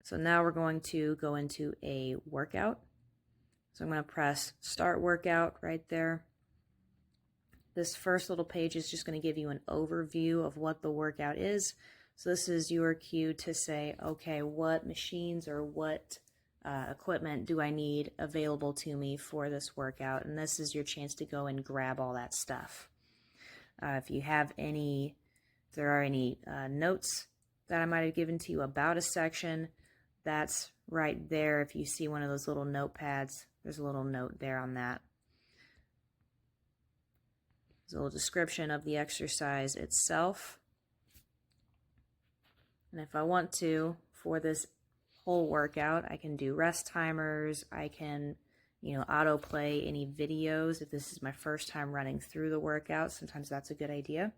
So now we're going to go into a workout. So I'm going to press Start Workout right there. This first little page is just going to give you an overview of what the workout is. So this is your cue to say, okay, what machines or what equipment do I need available to me for this workout? And this is your chance to go and grab all that stuff. If there are any notes that I might have given to you about a section, that's right there. If you see one of those little notepads, there's a little note there on that. There's a little description of the exercise itself. And if I want to, for this whole workout, I can do rest timers. I can, autoplay any videos if this is my first time running through the workout. Sometimes that's a good idea.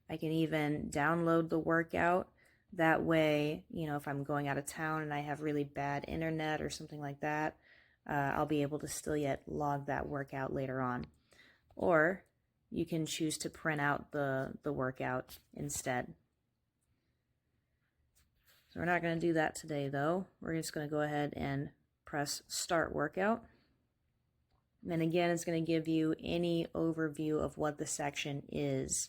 I can even download the workout. That way, if I'm going out of town and I have really bad internet or something like that, I'll be able to still yet log that workout later on. Or you can choose to print out the workout instead. So we're not going to do that today though. We're just going to go ahead and press Start Workout. And again, it's going to give you any overview of what the section is.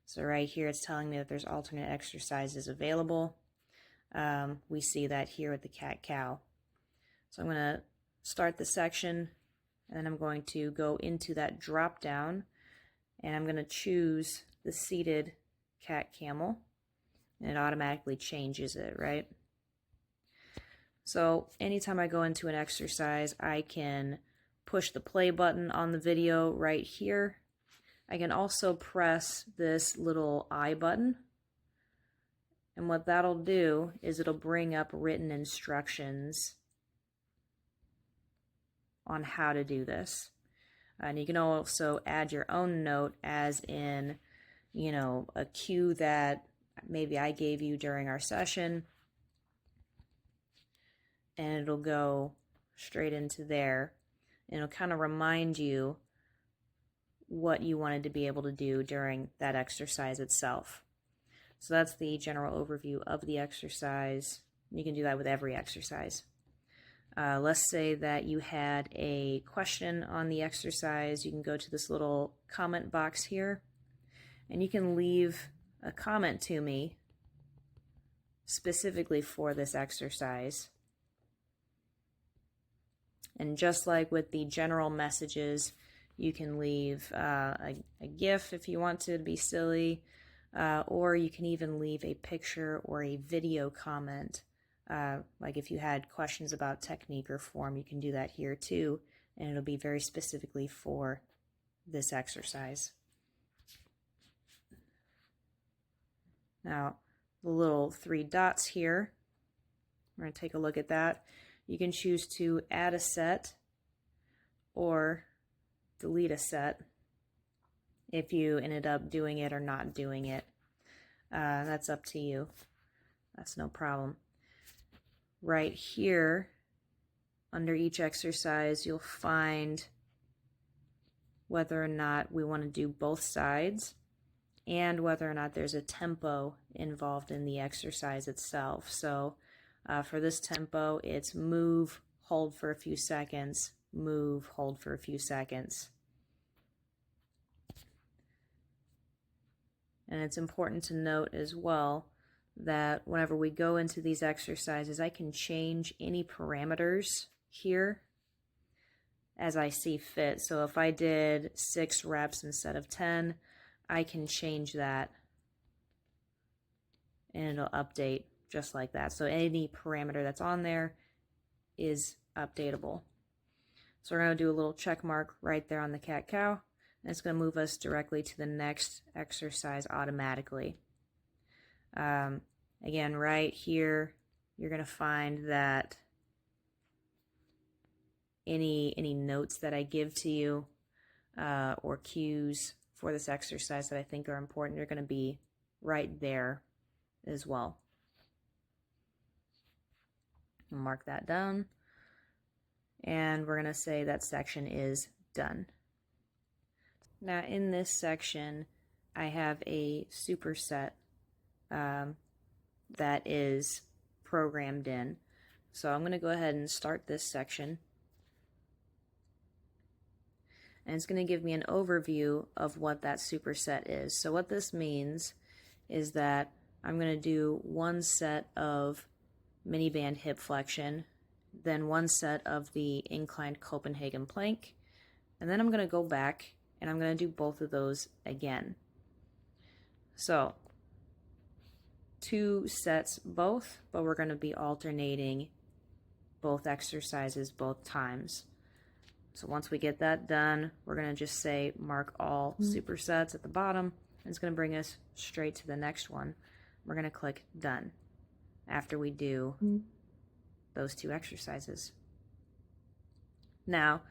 So right here, it's telling me that there's alternate exercises available. We see that here with the cat-cow. So I'm going to start the section, and then I'm going to go into that drop down, and I'm going to choose the seated cat-camel, and it automatically changes it, right? So anytime I go into an exercise, I can push the play button on the video right here. I can also press this little I button, and what that'll do is it'll bring up written instructions on how to do this. And you can also add your own note, as in, a cue that maybe I gave you during our session, and it'll go straight into there. And it'll kind of remind you what you wanted to be able to do during that exercise itself. So that's the general overview of the exercise. You can do that with every exercise. Let's say that you had a question on the exercise. You can go to this little comment box here, and you can leave a comment to me specifically for this exercise. And just like with the general messages, you can leave a GIF if you want to be silly, or you can even leave a picture or a video comment. Like if you had questions about technique or form, you can do that here too, and it'll be very specifically for this exercise. Now, the little 3 dots here, we're going to take a look at that. You can choose to add a set or delete a set if you ended up doing it or not doing it. That's up to you. That's no problem. Right here, under each exercise, you'll find whether or not we want to do both sides and whether or not there's a tempo involved in the exercise itself. So for this tempo, it's move, hold for a few seconds, move, hold for a few seconds. And it's important to note as well that whenever we go into these exercises, I can change any parameters here as I see fit. So if I did 6 reps instead of 10, I can change that and it'll update just like that. So any parameter that's on there is updatable. So we're going to do a little check mark right there on the cat-cow, and it's going to move us directly to the next exercise automatically. Again, right here, you're going to find that any notes that I give to you or cues for this exercise that I think are important are going to be right there as well. I'll mark that down, and we're going to say that section is done. Now in this section, I have a superset that is programmed in. So I'm going to go ahead and start this section. And it's going to give me an overview of what that superset is. So what this means is that I'm going to do one set of mini band hip flexion, then one set of the inclined Copenhagen plank, and then I'm going to go back and I'm going to do both of those again. So 2 sets both, but we're going to be alternating both exercises both times. So once we get that done, we're going to just say mark all supersets at the bottom, and it's going to bring us straight to the next one. We're going to click done after we do those 2 exercises. Now,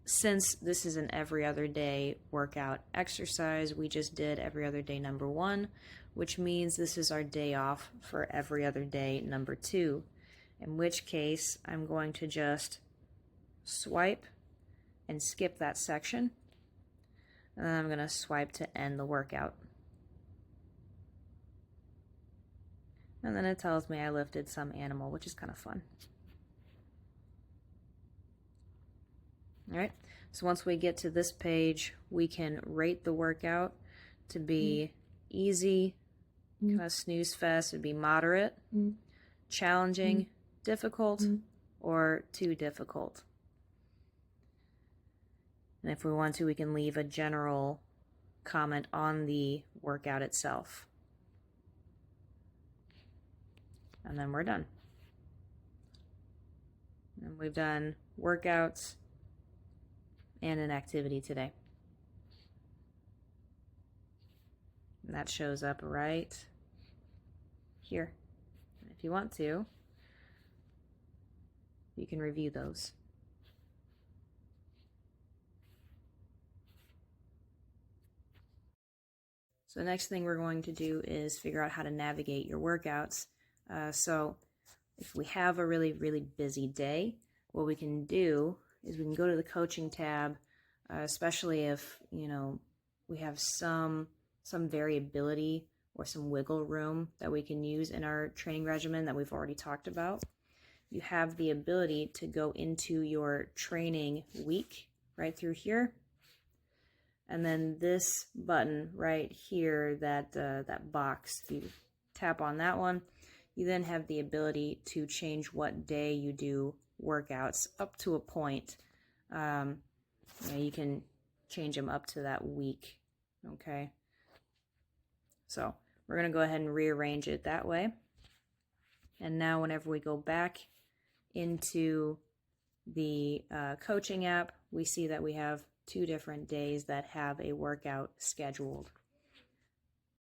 since this is an every other day workout exercise, we just did every other day number 1, which means this is our day off for every other day number 2, in which case I'm going to just swipe and skip that section, and then I'm going to swipe to end the workout. And then it tells me I lifted some animal, which is kind of fun. Alright, so once we get to this page, we can rate the workout to be easy, kind of snooze fest, would be moderate, challenging, difficult, or too difficult. And if we want to, we can leave a general comment on the workout itself. And then we're done. And we've done workouts and an activity today. And that shows up right here. And if you want to, you can review those. So the next thing we're going to do is figure out how to navigate your workouts. So if we have a really, really busy day, what we can do is we can go to the coaching tab, especially if, we have some variability or some wiggle room that we can use in our training regimen that we've already talked about. You have the ability to go into your training week right through here. And then this button right here, that box, if you tap on that one, you then have the ability to change what day you do workouts up to a point. You can change them up to that week, okay? So we're going to go ahead and rearrange it that way. And now whenever we go back into the coaching app, we see that we have 2 different days that have a workout scheduled.